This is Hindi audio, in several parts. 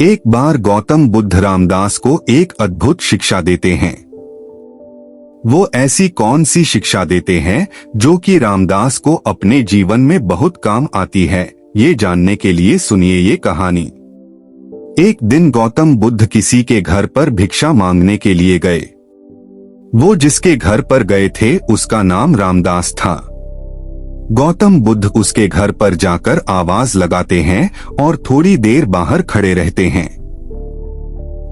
एक बार गौतम बुद्ध रामदास को एक अद्भुत शिक्षा देते हैं। वो ऐसी कौन सी शिक्षा देते हैं जो कि रामदास को अपने जीवन में बहुत काम आती है, ये जानने के लिए सुनिए ये कहानी। एक दिन गौतम बुद्ध किसी के घर पर भिक्षा मांगने के लिए गए। वो जिसके घर पर गए थे उसका नाम रामदास था। गौतम बुद्ध उसके घर पर जाकर आवाज लगाते हैं और थोड़ी देर बाहर खड़े रहते हैं।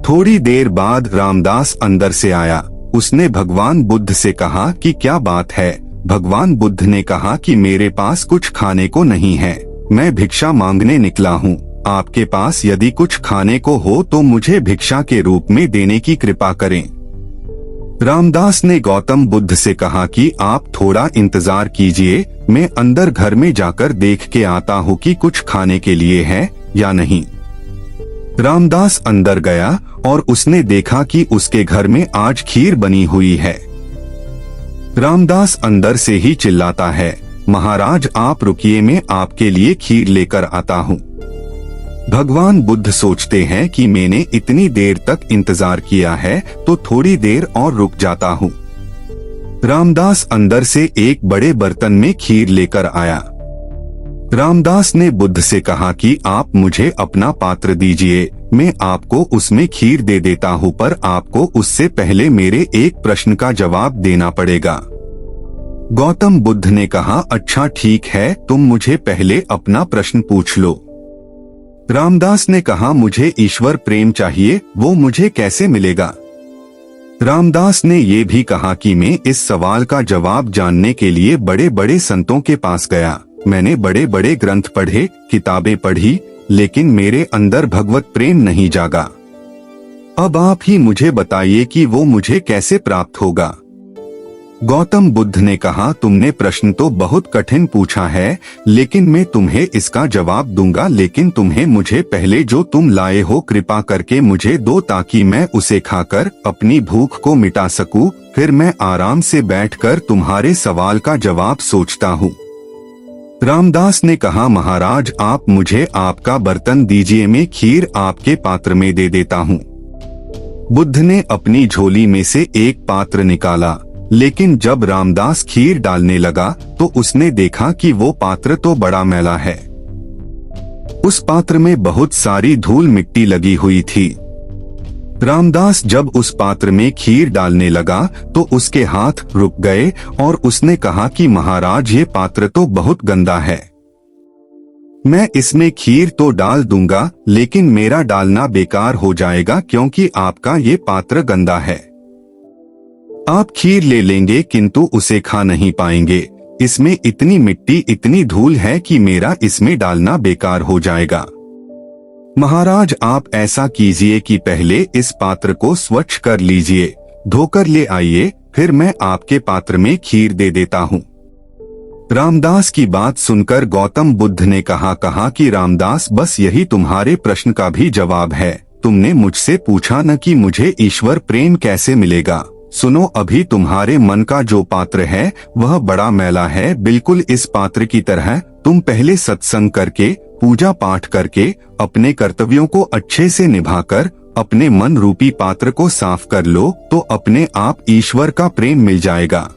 थोड़ी देर बाद रामदास अंदर से आया। उसने भगवान बुद्ध से कहा कि क्या बात है। भगवान बुद्ध ने कहा कि मेरे पास कुछ खाने को नहीं है, मैं भिक्षा मांगने निकला हूँ। आपके पास यदि कुछ खाने को हो तो मुझे भिक्षा के रूप में देने की कृपा करें। रामदास ने गौतम बुद्ध से कहा कि आप थोड़ा इंतजार कीजिए, मैं अंदर घर में जाकर देख के आता हूँ कि कुछ खाने के लिए है या नहीं। रामदास अंदर गया और उसने देखा कि उसके घर में आज खीर बनी हुई है। रामदास अंदर से ही चिल्लाता है, महाराज आप रुकिए, मैं आपके लिए खीर लेकर आता हूँ। भगवान बुद्ध सोचते हैं कि मैंने इतनी देर तक इंतजार किया है तो थोड़ी देर और रुक जाता हूँ। रामदास अंदर से एक बड़े बर्तन में खीर लेकर आया। रामदास ने बुद्ध से कहा कि आप मुझे अपना पात्र दीजिए, मैं आपको उसमें खीर दे देता हूँ, पर आपको उससे पहले मेरे एक प्रश्न का जवाब देना पड़ेगा। गौतम बुद्ध ने कहा, अच्छा ठीक है, तुम मुझे पहले अपना प्रश्न पूछ लो। रामदास ने कहा, मुझे ईश्वर प्रेम चाहिए, वो मुझे कैसे मिलेगा। रामदास ने ये भी कहा कि मैं इस सवाल का जवाब जानने के लिए बड़े बड़े संतों के पास गया, मैंने बड़े बड़े ग्रंथ पढ़े, किताबें पढ़ी, लेकिन मेरे अंदर भगवत प्रेम नहीं जागा। अब आप ही मुझे बताइए कि वो मुझे कैसे प्राप्त होगा। गौतम बुद्ध ने कहा, तुमने प्रश्न तो बहुत कठिन पूछा है, लेकिन मैं तुम्हें इसका जवाब दूंगा, लेकिन तुम्हें मुझे पहले जो तुम लाए हो कृपा करके मुझे दो, ताकि मैं उसे खाकर अपनी भूख को मिटा सकूं, फिर मैं आराम से बैठकर तुम्हारे सवाल का जवाब सोचता हूँ। रामदास ने कहा, महाराज आप मुझे आपका बर्तन दीजिए, मैं खीर आपके पात्र में दे देता हूँ। बुद्ध ने अपनी झोली में से एक पात्र निकाला, लेकिन जब रामदास खीर डालने लगा तो उसने देखा कि वो पात्र तो बड़ा मैला है। उस पात्र में बहुत सारी धूल मिट्टी लगी हुई थी। रामदास जब उस पात्र में खीर डालने लगा तो उसके हाथ रुक गए और उसने कहा कि महाराज ये पात्र तो बहुत गंदा है, मैं इसमें खीर तो डाल दूंगा, लेकिन मेरा डालना बेकार हो जाएगा क्योंकि आपका ये पात्र गंदा है। आप खीर ले लेंगे किंतु उसे खा नहीं पाएंगे, इसमें इतनी मिट्टी इतनी धूल है कि मेरा इसमें डालना बेकार हो जाएगा। महाराज आप ऐसा कीजिए कि पहले इस पात्र को स्वच्छ कर लीजिए, धोकर ले आइए, फिर मैं आपके पात्र में खीर दे देता हूँ। रामदास की बात सुनकर गौतम बुद्ध ने कहा कि रामदास बस यही तुम्हारे प्रश्न का भी जवाब है। तुमने मुझसे पूछा न कि मुझे ईश्वर प्रेम कैसे मिलेगा। सुनो, अभी तुम्हारे मन का जो पात्र है वह बड़ा मैला है, बिल्कुल इस पात्र की तरह। तुम पहले सत्संग करके, पूजा पाठ करके, अपने कर्तव्यों को अच्छे से निभाकर अपने मन रूपी पात्र को साफ कर लो तो अपने आप ईश्वर का प्रेम मिल जाएगा।